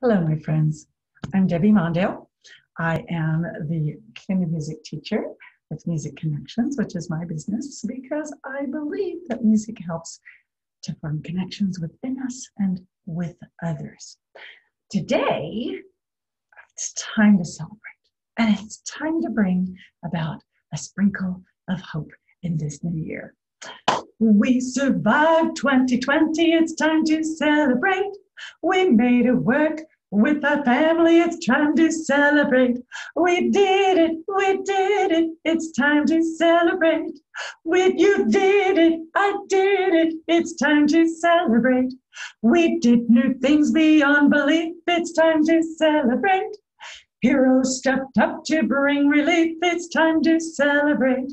Hello, my friends. I'm Debbie Mondale. I am the Kindermusik teacher with Music Connections, which is my business because I believe that music helps to form connections within us and with others. Today, it's time to celebrate, and it's time to bring about a sprinkle of hope in this new year. We survived 2020, it's time to celebrate. We made it work with our family, it's time to celebrate. We did it, it's time to celebrate. You did it, I did it, it's time to celebrate. We did new things beyond belief, it's time to celebrate. Heroes stepped up to bring relief, it's time to celebrate.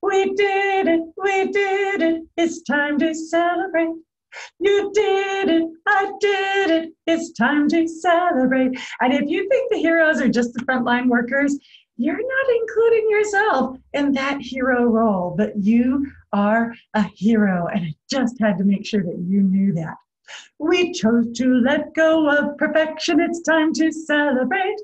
We did it, it's time to celebrate. You did it, I did it, it's time to celebrate. And if you think the heroes are just the frontline workers, you're not including yourself in that hero role, but you are a hero, and I just had to make sure that you knew that. We chose to let go of perfection, it's time to celebrate.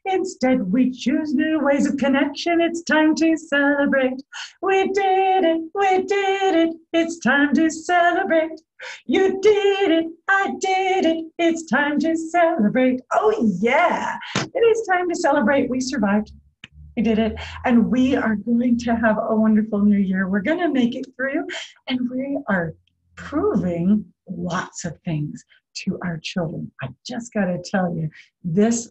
Instead, we choose new ways of connection, it's time to celebrate. We did it, it's time to celebrate. You did it, I did it, it's time to celebrate. Oh yeah, it is time to celebrate. We survived. We did it, and we are going to have a wonderful new year. We're going to make it through, and we are proving lots of things to our children. I just got to tell you,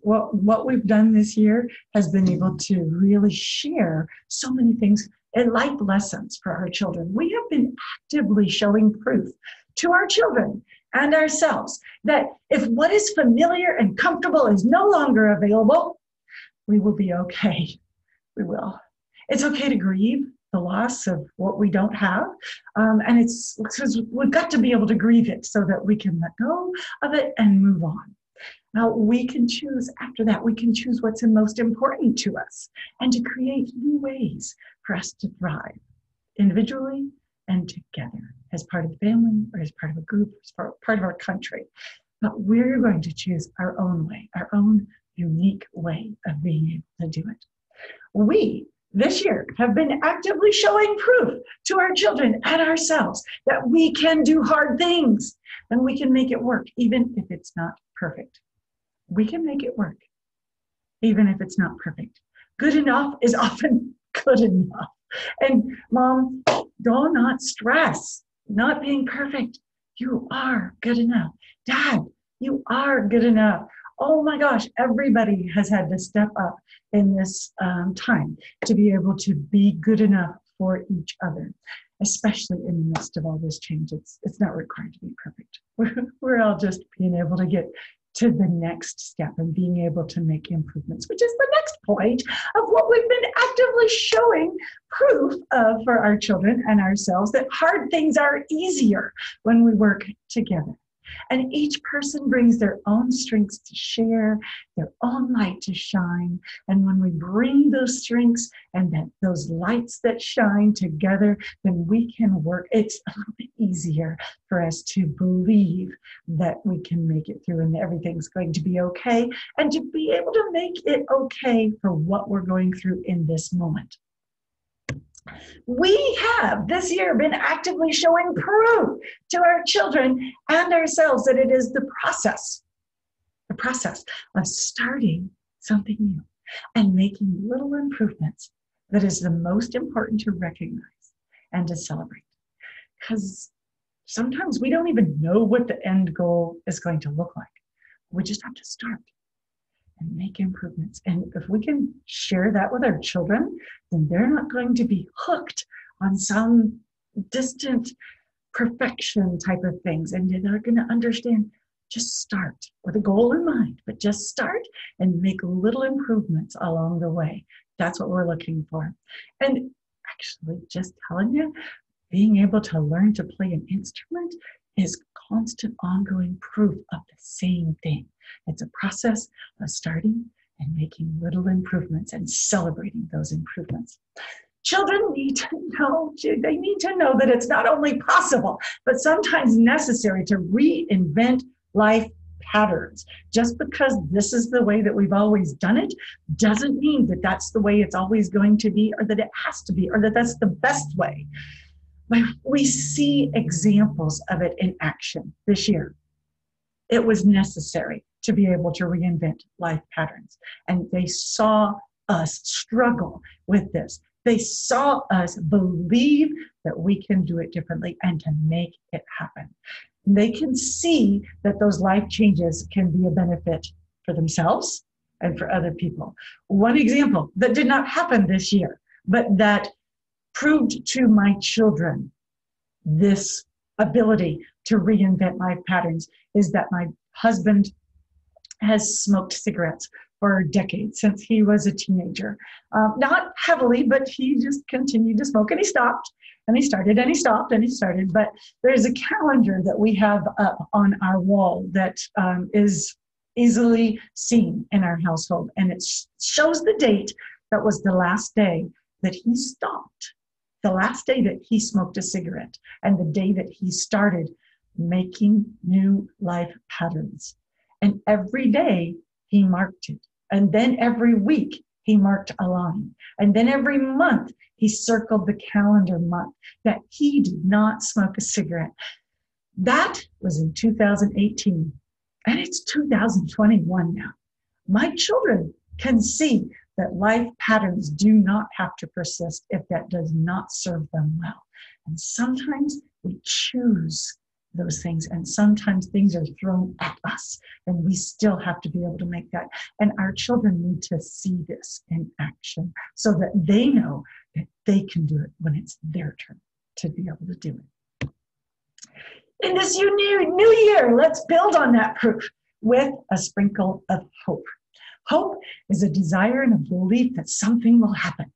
what we've done this year has been able to really share so many things and life lessons for our children. We have been actively showing proof to our children and ourselves that if what is familiar and comfortable is no longer available, we will be okay. We will. It's okay to grieve the loss of what we don't have. And it's because we've got to be able to grieve it so that we can let go of it and move on. Now, we can choose after that, we can choose what's most important to us and to create new ways for us to thrive individually and together as part of the family or as part of a group, as part of our country. But we're going to choose our own way, our own unique way of being able to do it. We, this year, have been actively showing proof to our children and ourselves that we can do hard things and we can make it work, even if it's not perfect. We can make it work, even if it's not perfect. Good enough is often good enough. And mom, do not stress not being perfect. You are good enough. Dad, you are good enough. Oh my gosh, everybody has had to step up in this time to be able to be good enough for each other, especially in the midst of all this change. It's not required to be perfect. We're all just being able to get to the next step and being able to make improvements, which is the next point of what we've been actively showing proof of for our children and ourselves, that hard things are easier when we work together. And each person brings their own strengths to share, their own light to shine. And when we bring those strengths and those lights that shine together, then we can work. It's a little bit easier for us to believe that we can make it through and everything's going to be okay, and to be able to make it okay for what we're going through in this moment. We have this year been actively showing proof to our children and ourselves that it is the process of starting something new and making little improvements that is the most important to recognize and to celebrate. Because sometimes we don't even know what the end goal is going to look like. We just have to start and make improvements. And if we can share that with our children, then they're not going to be hooked on some distant perfection type of things. And they're going to understand, just start with a goal in mind, but just start and make little improvements along the way. That's what we're looking for. And actually, just telling you, being able to learn to play an instrument is constant, ongoing proof of the same thing. It's a process of starting and making little improvements and celebrating those improvements. Children need to know that it's not only possible, but sometimes necessary to reinvent life, patterns. Just because this is the way that we've always done it doesn't mean that that's the way it's always going to be, or that it has to be, or that that's the best way. But we see examples of it in action this year. It was necessary to be able to reinvent life patterns. And they saw us struggle with this. They saw us believe that we can do it differently and to make it happen. They can see that those life changes can be a benefit for themselves and for other people. One example that did not happen this year, but that proved to my children this ability to reinvent life patterns is that my husband has smoked cigarettes for decades, since he was a teenager. Not heavily, but he just continued to smoke, and he stopped, and he started, and he stopped, and he started. But there's a calendar that we have up on our wall that is easily seen in our household, and it shows the date that was the last day that he stopped, the last day that he smoked a cigarette, and the day that he started making new life patterns. And every day he marked it. And then every week he marked a line. And then every month he circled the calendar month that he did not smoke a cigarette. That was in 2018. And it's 2021 now. My children can see that life patterns do not have to persist if that does not serve them well. And sometimes we choose those things, and sometimes things are thrown at us, and we still have to be able to make that. And our children need to see this in action so that they know that they can do it when it's their turn to be able to do it. In this new year, let's build on that proof with a sprinkle of hope. Hope is a desire and a belief that something will happen.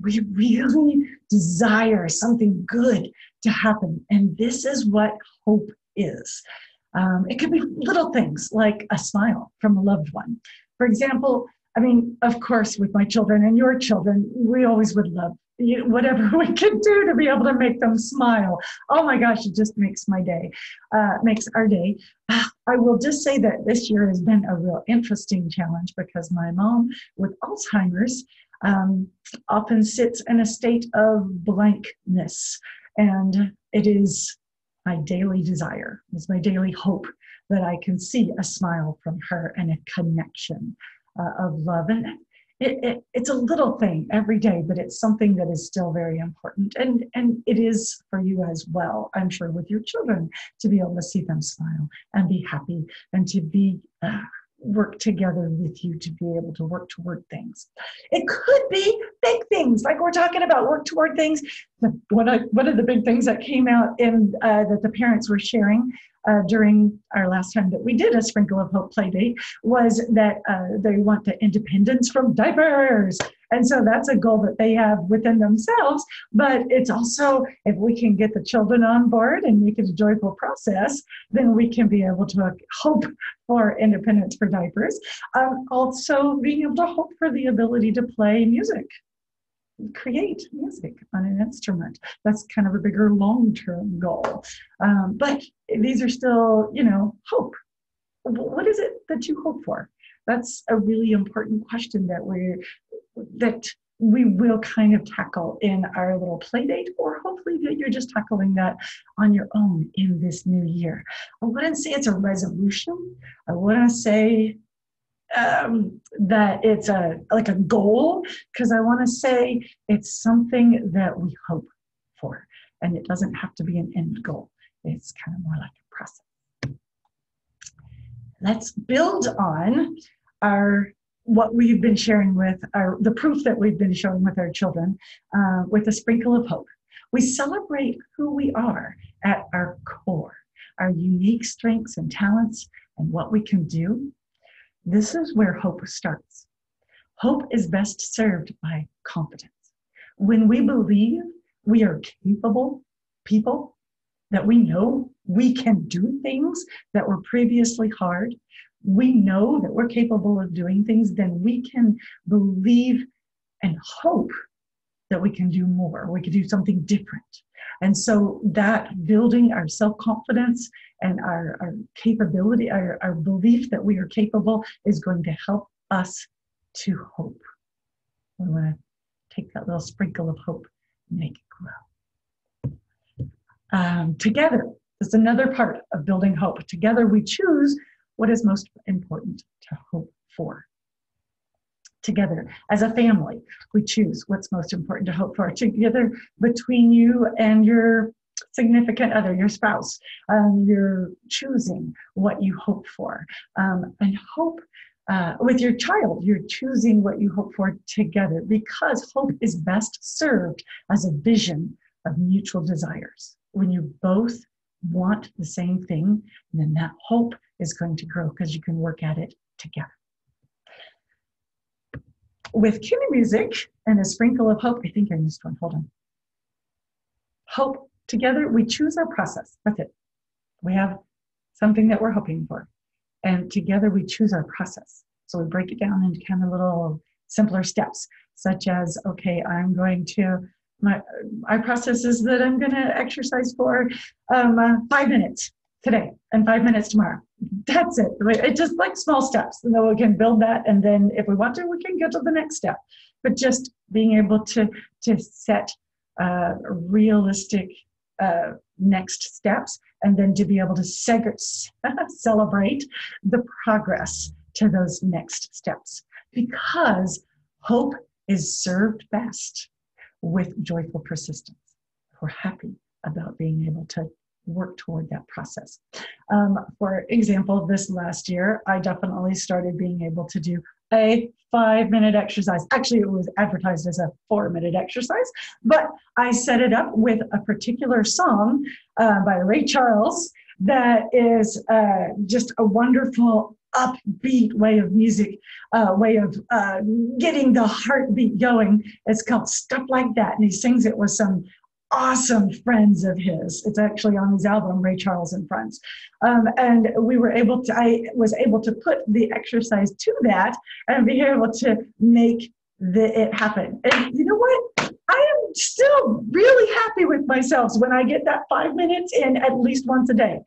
We really desire something good to happen. And this is what hope is. It could be little things like a smile from a loved one. For example, I mean, of course, with my children and your children, we always would love whatever we can do to be able to make them smile. Oh my gosh, it just makes my day, makes our day. I will just say that this year has been a real interesting challenge because my mom with Alzheimer's often sits in a state of blankness. And it is my daily desire, it's my daily hope that I can see a smile from her and a connection of love. And it's a little thing every day, but it's something that is still very important. And it is for you as well, I'm sure, with your children, to be able to see them smile and be happy and to be work together with you to be able to work toward things. It could be big things, like we're talking about, work toward things. One of the big things that came out in that the parents were sharing during our last time that we did a Sprinkle of Hope play date was that they want the independence from diapers. And so that's a goal that they have within themselves. But it's also, if we can get the children on board and make it a joyful process, then we can be able to hope for independence for diapers. Also being able to hope for the ability to play music, create music on an instrument. That's kind of a bigger long-term goal. But these are still, hope. What is it that you hope for? That's a really important question that we will kind of tackle in our little play date, or hopefully that you're just tackling that on your own in this new year. I wouldn't say it's a resolution. I wouldn't say that it's like a goal, because I want to say it's something that we hope for, and it doesn't have to be an end goal. It's kind of more like a process. Let's build on what we've been sharing with the proof that we've been showing with our children with a sprinkle of hope. We celebrate who we are at our core, our unique strengths and talents, and what we can do. This is where hope starts. Hope is best served by confidence. When we believe we are capable people, that we know we can do things that were previously hard, we know that we're capable of doing things, then we can believe and hope that we can do more, we can do something different. And so that building our self-confidence and our capability, our belief that we are capable is going to help us to hope. We want to take that little sprinkle of hope and make it grow. Together, this is another part of building hope. Together we choose what is most important to hope for. Together, as a family, we choose what's most important to hope for. Together, between you and your significant other, your spouse, you're choosing what you hope for. And hope with your child, you're choosing what you hope for together, because hope is best served as a vision of mutual desires. When you both want the same thing, then that hope is going to grow because you can work at it together. With Kindermusik and a sprinkle of hope, I think I missed one, hold on. Hope, together we choose our process, that's it. We have something that we're hoping for, and together we choose our process. So we break it down into kind of little simpler steps, such as, okay, I'm going to, my process is that I'm going to exercise for 5 minutes today and 5 minutes tomorrow. That's it. It's just like small steps, and then we can build that, and then if we want to, we can go to the next step. But just being able to set realistic next steps, and then to be able to celebrate the progress to those next steps, because hope is served best with joyful persistence. We're happy about being able to work toward that process. For example, this last year, I definitely started being able to do a 5-minute exercise. Actually, it was advertised as a 4-minute exercise, but I set it up with a particular song by Ray Charles that is just a wonderful upbeat way of music, way of getting the heartbeat going. It's called Stuff Like That, and he sings it with some awesome friends of his. It's actually on his album, Ray Charles and Friends. And I was able to put the exercise to that and be able to make it happen. And you know what? I am still really happy with myself when I get that 5 minutes in at least once a day.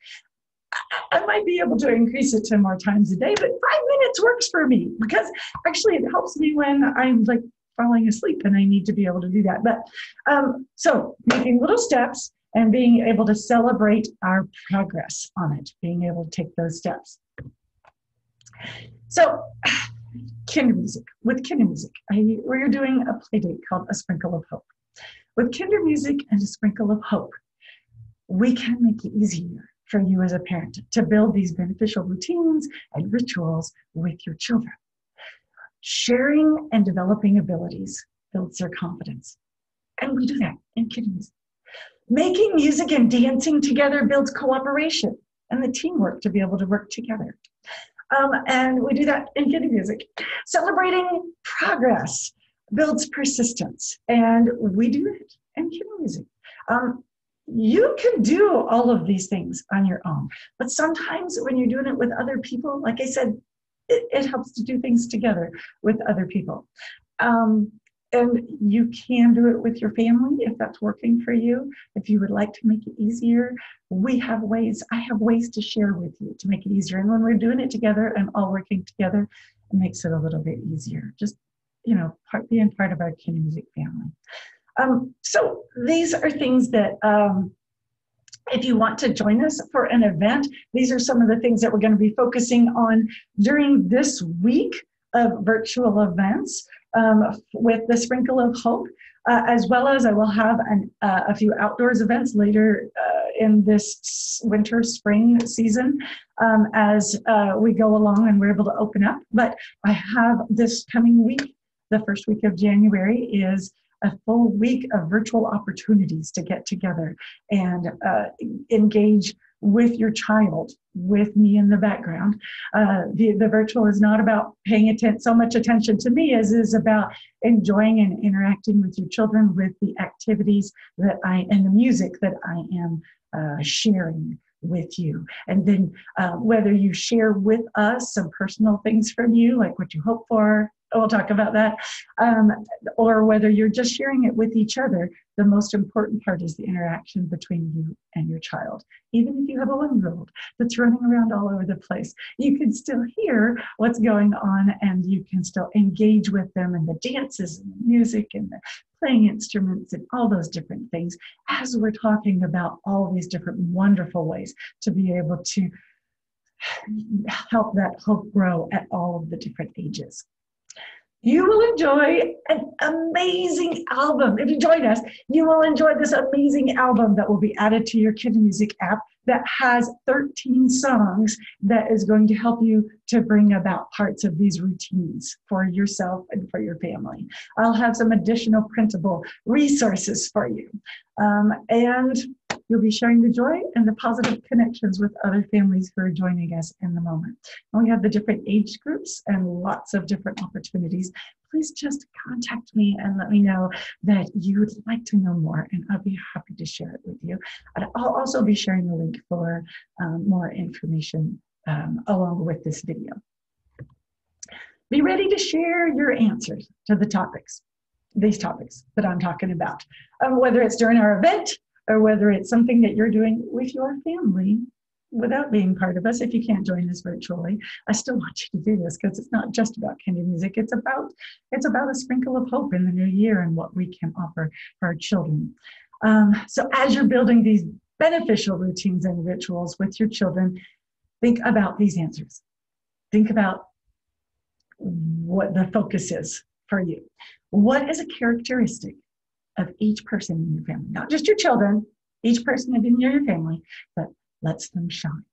I might be able to increase it to more times a day, but 5 minutes works for me, because actually it helps me when I'm like falling asleep and I need to be able to do that. But so making little steps and being able to celebrate our progress on it, being able to take those steps. So Kindermusik, with Kindermusik, we're doing a play date called A Sprinkle of Hope. With Kindermusik and A Sprinkle of Hope, we can make it easier for you as a parent to build these beneficial routines and rituals with your children. Sharing and developing abilities builds their confidence. And we do that in Kindermusik. Making music and dancing together builds cooperation and the teamwork to be able to work together. And we do that in Kindermusik. Celebrating progress builds persistence, and we do it in Kindermusik. You can do all of these things on your own, but sometimes when you're doing it with other people, like I said, it helps to do things together with other people. And you can do it with your family if that's working for you. If you would like to make it easier, I have ways to share with you to make it easier. And when we're doing it together and all working together, it makes it a little bit easier. Just, being part of our Kindermusik family. So these are things that, if you want to join us for an event, these are some of the things that we're going to be focusing on during this week of virtual events with the Sprinkle of Hope, as well as I will have a few outdoors events later in this winter, spring season as we go along and we're able to open up. But I have this coming week, the first week of January, is a full week of virtual opportunities to get together and engage with your child, with me in the background. The virtual is not about paying so much attention to me as is about enjoying and interacting with your children with the activities and the music that I am sharing with you. And then whether you share with us some personal things from you, like what you hope for, we'll talk about that. Or whether you're just sharing it with each other, the most important part is the interaction between you and your child. Even if you have a 1-year-old that's running around all over the place, you can still hear what's going on and you can still engage with them in the dances and the music and the playing instruments and all those different things as we're talking about all these different wonderful ways to be able to help that hope grow at all of the different ages. You will enjoy an amazing album. If you join us, you will enjoy this amazing album that will be added to your Kindermusik app that has 13 songs that is going to help you to bring about parts of these routines for yourself and for your family. I'll have some additional printable resources for you. And you'll be sharing the joy and the positive connections with other families who are joining us in the moment. And we have the different age groups and lots of different opportunities. Please just contact me and let me know that you would like to know more, and I'll be happy to share it with you. And I'll also be sharing the link for more information along with this video. Be ready to share your answers to the topics, these topics that I'm talking about, whether it's during our event or whether it's something that you're doing with your family without being part of us. If you can't join us virtually, I still want you to do this because it's not just about Kindermusik. It's about a sprinkle of hope in the new year and what we can offer our children. So as you're building these beneficial routines and rituals with your children, think about these answers. Think about what the focus is for you. What is a characteristic of each person in your family? Not just your children, each person in your family, but lets them shine.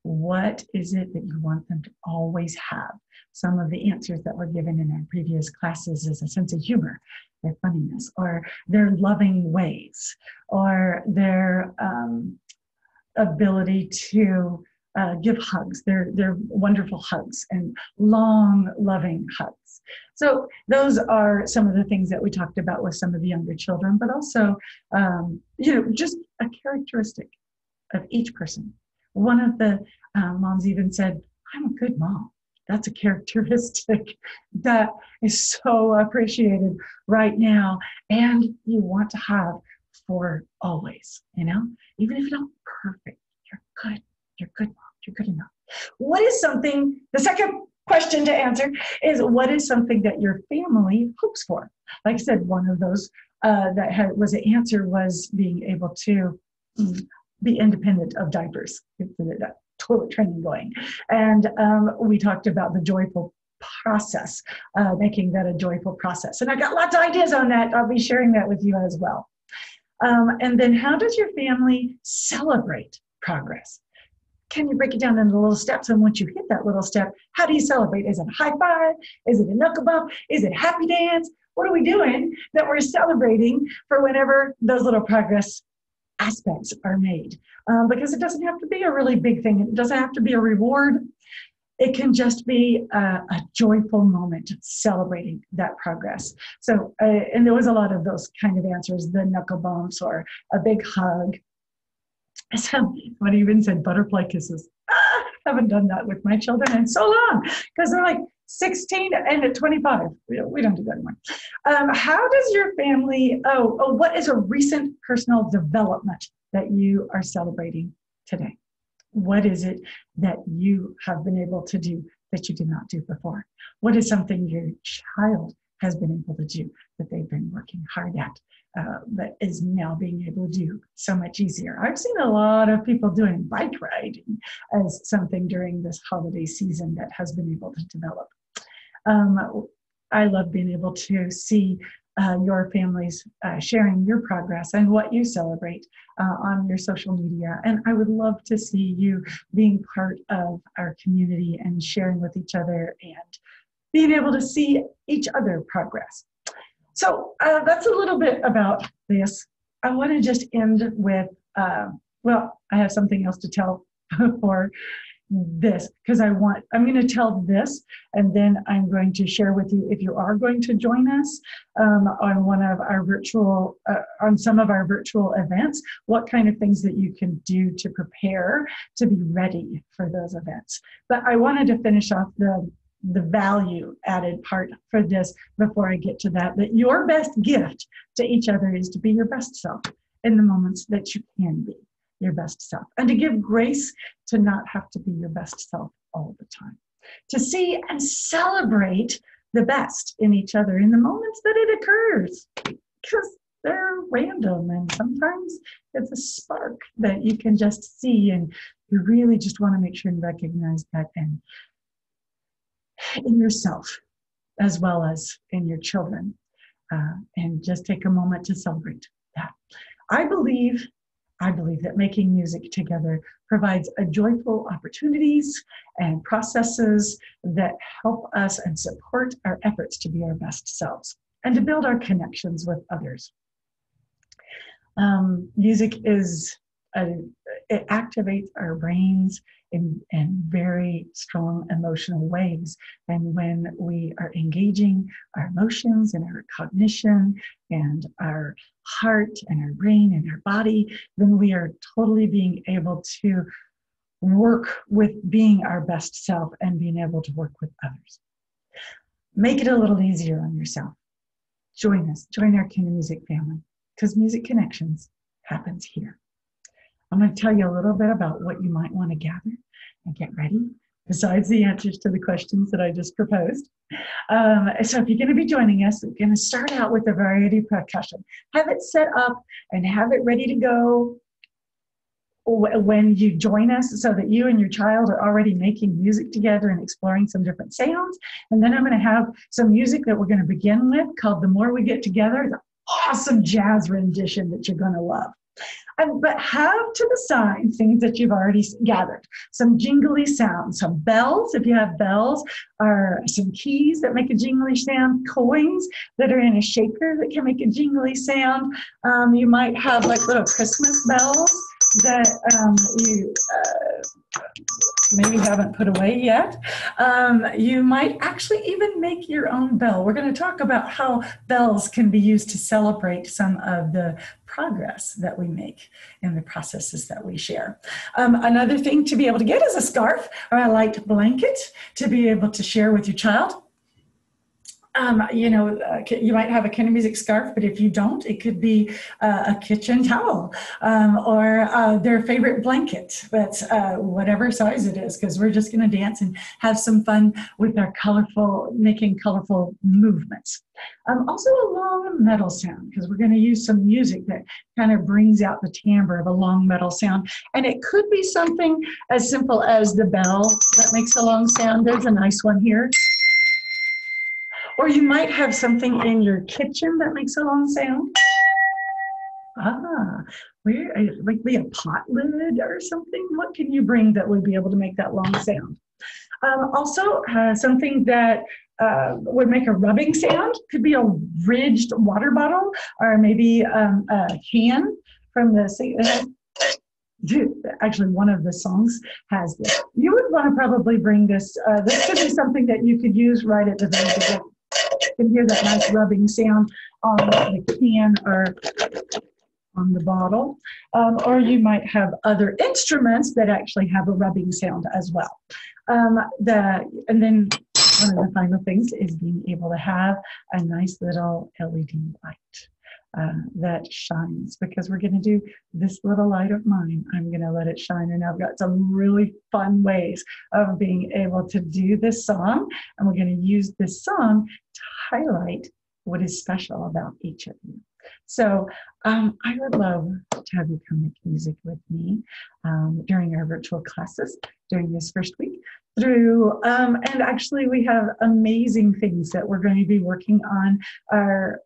What is it that you want them to always have? Some of the answers that were given in our previous classes is a sense of humor, their funniness, or their loving ways, or their ability to give hugs, their wonderful hugs and long, loving hugs. So those are some of the things that we talked about with some of the younger children, but also, just a characteristic of each person. One of the moms even said, "I'm a good mom." That's a characteristic that is so appreciated right now, and you want to have for always, even if you're not perfect, you're good. You're good mom. You're good enough. What is something, the second question to answer is, what is something that your family hopes for? Like I said, one of those was an answer was being able to be independent of diapers, that toilet training going. And we talked about the joyful process, making that a joyful process. And I got lots of ideas on that. I'll be sharing that with you as well. And then how does your family celebrate progress? Can you break it down into little steps? And once you hit that little step, how do you celebrate? Is it a high five? Is it a knuckle bump? Is it a happy dance? What are we doing that we're celebrating for whenever those little progress aspects are made? Because it doesn't have to be a really big thing. It doesn't have to be a reward. It can just be a joyful moment celebrating that progress. So, and there was a lot of those kind of answers, the knuckle bumps or a big hug. Someone even said butterfly kisses. Haven't done that with my children in so long because they're like 16 and at 25. We don't do that anymore. How does your family, what is a recent personal development that you are celebrating today? What is it that you have been able to do that you did not do before? What is something your child has been able to do that they've been working hard at? That is now being able to do so much easier. I've seen a lot of people doing bike riding as something during this holiday season that has been able to develop. I love being able to see your families sharing your progress and what you celebrate on your social media. And I would love to see you being part of our community and sharing with each other and being able to see each other progress. So that's a little bit about this. I want to just end with, I have something else to tell for this because I'm going to tell this and then I'm going to share with you if you are going to join us on one of our virtual, on some of our virtual events, what kind of things that you can do to prepare to be ready for those events. But I wanted to finish off the value added part for this before I get to that, that your best gift to each other is to be your best self in the moments that you can be your best self, and to give grace to not have to be your best self all the time, to see and celebrate the best in each other in the moments that it occurs, because they're random, and sometimes it's a spark that you can just see, and you really just want to make sure and recognize that in yourself as well as in your children, and just take a moment to celebrate that. I believe that making music together provides a joyful opportunities and processes that help us and support our efforts to be our best selves and to build our connections with others. Music it activates our brains in very strong emotional ways. And when we are engaging our emotions and our cognition and our heart and our brain and our body, then we are totally being able to work with being our best self and being able to work with others. Make it a little easier on yourself. Join us, join our Kindermusik family, because Music Connections happens here. I'm going to tell you a little bit about what you might want to gather and get ready, besides the answers to the questions that I just proposed. So if you're going to be joining us, we're going to start out with a variety of percussion. Have it set up and have it ready to go when you join us, so that you and your child are already making music together and exploring some different sounds. And then I'm going to have some music that we're going to begin with called The More We Get Together. It's an awesome jazz rendition that you're going to love. But have to the side things that you've already gathered. Some jingly sounds, some bells, if you have bells, or some keys that make a jingly sound, coins that are in a shaker that can make a jingly sound. You might have like little Christmas bells that you maybe haven't put away yet. You might actually even make your own bell. We're going to talk about how bells can be used to celebrate some of the progress that we make in the processes that we share. Another thing to be able to get is a scarf or a light blanket to be able to share with your child. You might have a Kindermusik scarf, but if you don't, it could be a kitchen towel or their favorite blanket, but whatever size it is, because we're just going to dance and have some fun with our making colorful movements. Also a long metal sound, because we're going to use some music that kind of brings out the timbre of a long metal sound. And it could be something as simple as the bell that makes a long sound. There's a nice one here. Or you might have something in your kitchen that makes a long sound. Like a pot lid or something. What can you bring that would be able to make that long sound? Also, something that would make a rubbing sound. Could be a ridged water bottle, or maybe a can from the actually, one of the songs has this. You would want to probably bring this. This could be something that you could use right at the very beginning. You can hear that nice rubbing sound on the can or on the bottle. Or you might have other instruments that actually have a rubbing sound as well. And then one of the final things is being able to have a nice little LED light that shines, because we're going to do this little light of mine. I'm going to let it shine, and I've got some really fun ways of being able to do this song, and we're going to use this song to highlight what is special about each of you. So I would love to have you come make music with me during our virtual classes during this first week. And actually we have amazing things that we're going to be working on, our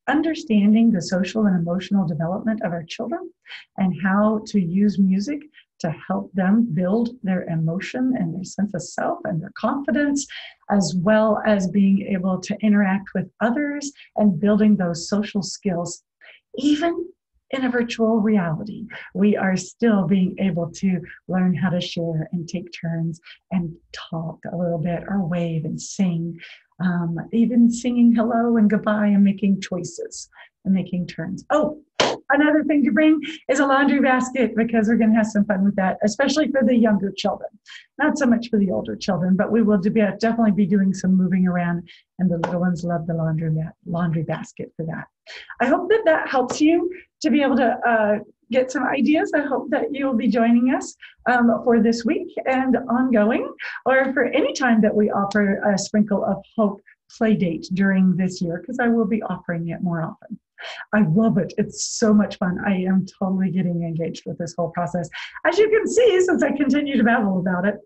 understanding the social and emotional development of our children and how to use music to help them build their emotion and their sense of self and their confidence, as well as being able to interact with others and building those social skills. Even in a virtual reality, we are still being able to learn how to share and take turns and talk a little bit or wave and sing, even singing hello and goodbye and making choices and making turns. Oh, another thing to bring is a laundry basket because we're going to have some fun with that, especially for the younger children. Not so much for the older children, but we will definitely be doing some moving around, and the little ones love the laundry basket for that. I hope that that helps you to be able to get some ideas. I hope that you'll be joining us for this week and ongoing, or for any time that we offer a Sprinkle of Hope play date during this year, because I will be offering it more often. I love it. It's so much fun. I am totally getting engaged with this whole process. As you can see, since I continue to babble about it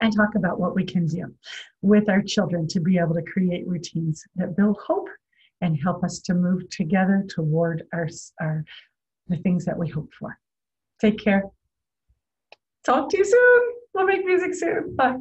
and talk about what we can do with our children to be able to create routines that build hope and help us to move together toward the things that we hope for. Take care. Talk to you soon. We'll make music soon. Bye.